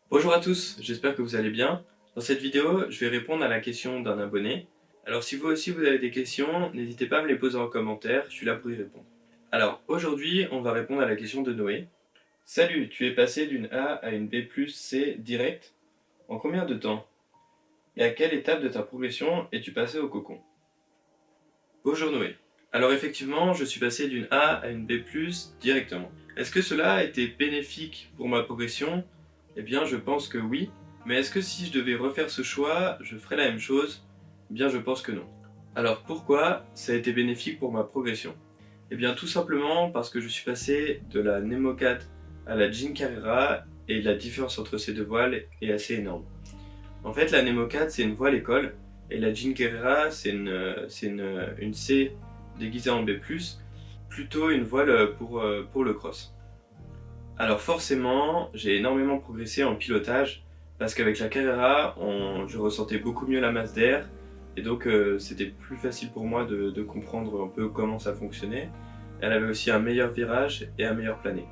Bonjour à tous, j'espère que vous allez bien. Dans cette vidéo, je vais répondre à la question d'un abonné. Alors si vous aussi vous avez des questions, n'hésitez pas à me les poser en commentaire, je suis là pour y répondre. Alors aujourd'hui, on va répondre à la question de Noé. Salut, tu es passé d'une A à une B plus C direct? En combien de temps? Et à quelle étape de ta progression es-tu passé au cocon? Bonjour Noé. Alors effectivement, je suis passé d'une A à une B plus directement. Est-ce que cela a été bénéfique pour ma progression? Eh bien, je pense que oui. Mais est-ce que si je devais refaire ce choix, je ferais la même chose? Eh bien, je pense que non. Alors pourquoi ça a été bénéfique pour ma progression? Eh bien, tout simplement parce que je suis passé de la Nemo 4 à la Jean Carrera et la différence entre ces deux voiles est assez énorme. En fait, la Nemo 4 c'est une voile école et la Jean Carrera c'est une C déguisée en B+, plutôt une voile pour le cross. Alors forcément, j'ai énormément progressé en pilotage parce qu'avec la Carrera, je ressentais beaucoup mieux la masse d'air et donc c'était plus facile pour moi de comprendre un peu comment ça fonctionnait. Elle avait aussi un meilleur virage et un meilleur plané.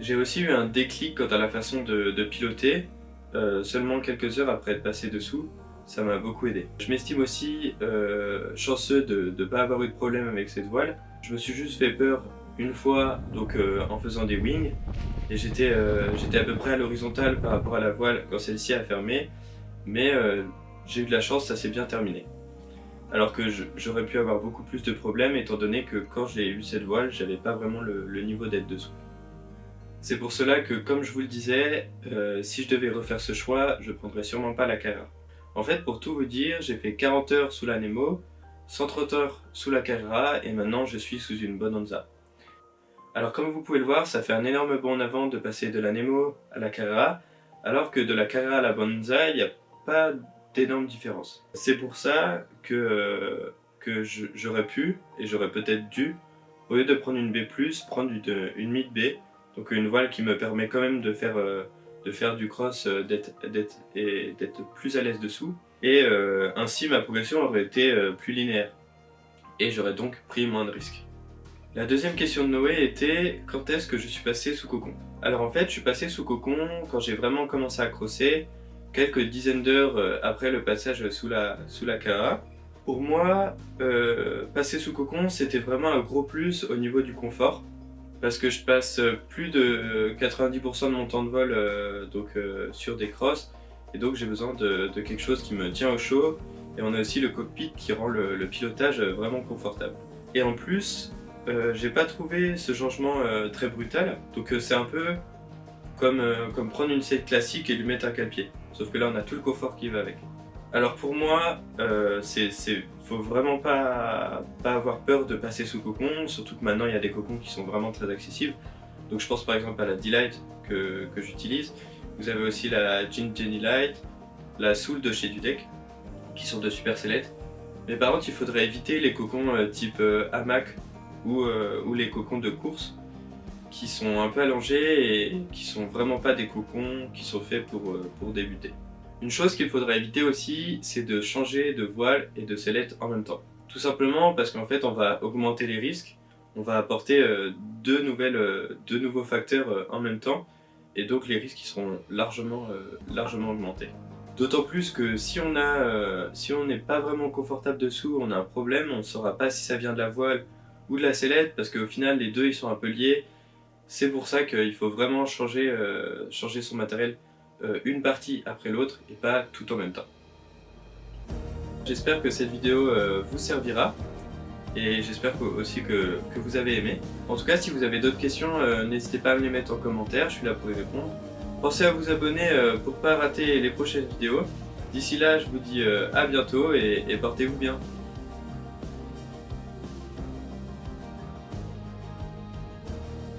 J'ai aussi eu un déclic quant à la façon de piloter, seulement quelques heures après être passé dessous, ça m'a beaucoup aidé. Je m'estime aussi chanceux de ne pas avoir eu de problème avec cette voile. Je me suis juste fait peur une fois en faisant des wings et j'étais à peu près à l'horizontale par rapport à la voile quand celle-ci a fermé, mais j'ai eu de la chance, ça s'est bien terminé. Alors que j'aurais pu avoir beaucoup plus de problèmes étant donné que quand j'ai eu cette voile, j'avais pas vraiment le niveau d'être dessous. C'est pour cela que, comme je vous le disais, si je devais refaire ce choix, je prendrais sûrement pas la Carrera. En fait, pour tout vous dire, j'ai fait 40 heures sous la Nemo, 130 heures sous la Carrera et maintenant je suis sous une Bonanza. Alors comme vous pouvez le voir, ça fait un énorme bond en avant de passer de la Nemo à la Carrera, alors que de la Carrera à la Bonanza, il n'y a pas d'énorme différence. C'est pour ça que j'aurais pu, et j'aurais peut-être dû, au lieu de prendre une B+, prendre une mid B, donc une voile qui me permet quand même de faire du cross, d'être plus à l'aise dessous, et ainsi ma progression aurait été plus linéaire, et j'aurais donc pris moins de risques. La deuxième question de Noé était quand est-ce que je suis passé sous cocon? Alors en fait, je suis passé sous cocon quand j'ai vraiment commencé à crosser, quelques dizaines d'heures après le passage sous la Carrera. Pour moi, passer sous cocon, c'était vraiment un gros plus au niveau du confort, parce que je passe plus de 90% de mon temps de vol sur des crosses, et donc j'ai besoin de quelque chose qui me tient au chaud, et on a aussi le cockpit qui rend le pilotage vraiment confortable. Et en plus, j'ai pas trouvé ce changement très brutal, donc c'est un peu comme prendre une selle classique et lui mettre un cale-pied, sauf que là on a tout le confort qui va avec. Alors pour moi, faut vraiment pas avoir peur de passer sous cocon, surtout que maintenant il y a des cocons qui sont vraiment très accessibles. Donc je pense par exemple à la D-Lite que j'utilise. Vous avez aussi la Jean Jenny Light, la Soul de chez Dudek, qui sont de super sellettes. Mais par contre il faudrait éviter les cocons type hamac ou les cocons de course qui sont un peu allongés et qui sont vraiment pas des cocons qui sont faits pour débuter. Une chose qu'il faudra éviter aussi, c'est de changer de voile et de sellette en même temps. Tout simplement parce qu'en fait on va augmenter les risques, on va apporter deux nouveaux facteurs en même temps, et donc les risques qui seront largement augmentés. D'autant plus que si on n'est pas vraiment confortable dessous, on a un problème, on ne saura pas si ça vient de la voile ou de la sellette, parce qu'au final les deux ils sont un peu liés. C'est pour ça qu'il faut vraiment changer son matériel une partie après l'autre et pas tout en même temps. J'espère que cette vidéo vous servira et j'espère aussi que vous avez aimé. En tout cas, si vous avez d'autres questions, n'hésitez pas à me les mettre en commentaire, je suis là pour y répondre. Pensez à vous abonner pour ne pas rater les prochaines vidéos. D'ici là, je vous dis à bientôt et portez-vous bien.